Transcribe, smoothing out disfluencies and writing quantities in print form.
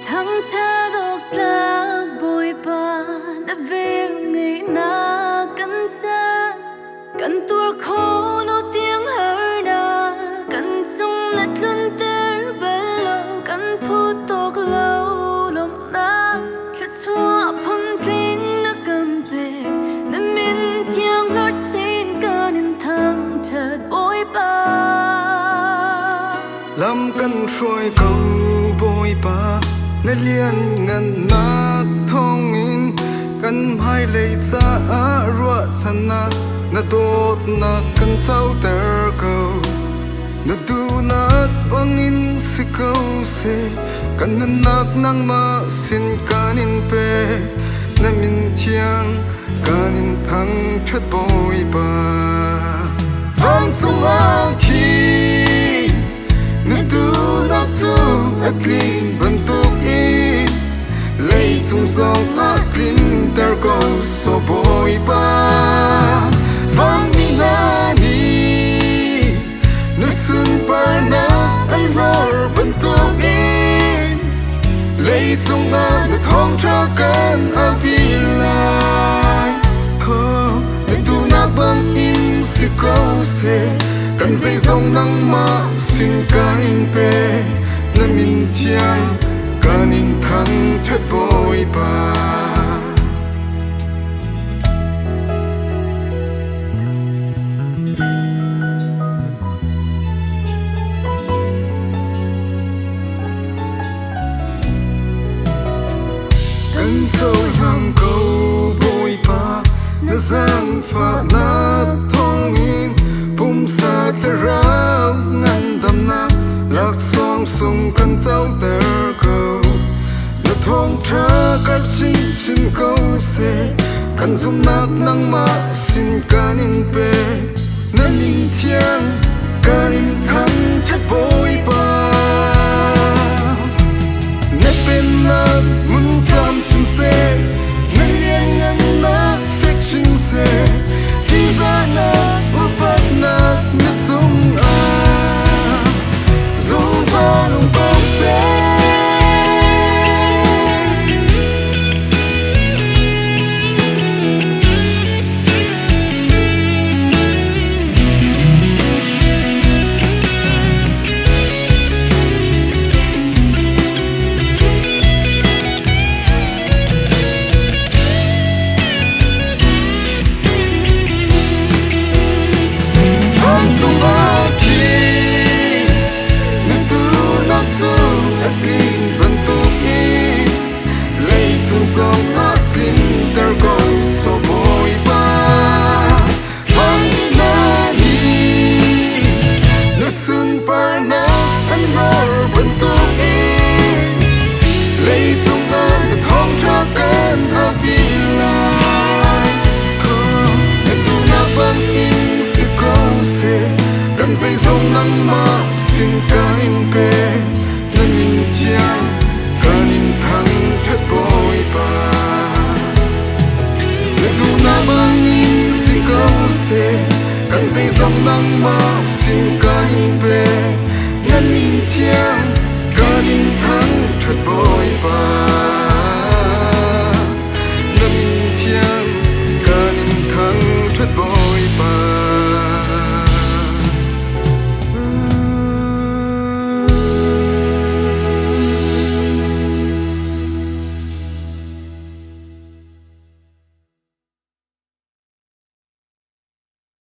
thăng cha độc lạc bồi bà đã về ngày na căn cha căn tua khô nó tiếng hở na căn sung nát luân ter bờ lâu căn phu tộc lâu nồng na chợt xóa phong vinh nó cầm về nên min tiếng nói xin ca nên thăng chợt bồi bà làm căn xuôi cầu bồi bà na lian ngan na thong in kan hai lei cha a ruwa chana na dot na kan chau ter ko na du na bangin si ko se kan nak nang ma sin kanin pe na min thiang kanin thang that boy ba vang sung a khi na du na chu atling bantuk in lei sung song atlin ter ko so boy ba vang ni na ni na sun par na an ror bantuk in lei sung na thong cha kan a pi lai ho na du na bang in si ko se kan dây dòng nắng ma xin kain pe na min thiang kanin thang chat boy ba kan sâu hàng câu boy ba na gian pha na thong in bum sa rao ngăn đầm na lạc song sung kan chau ter ko na thong tra kar sin sin ko se kan zum nak nang ma sin kanin pe na min thiang kanin thang chat boy pa na pen na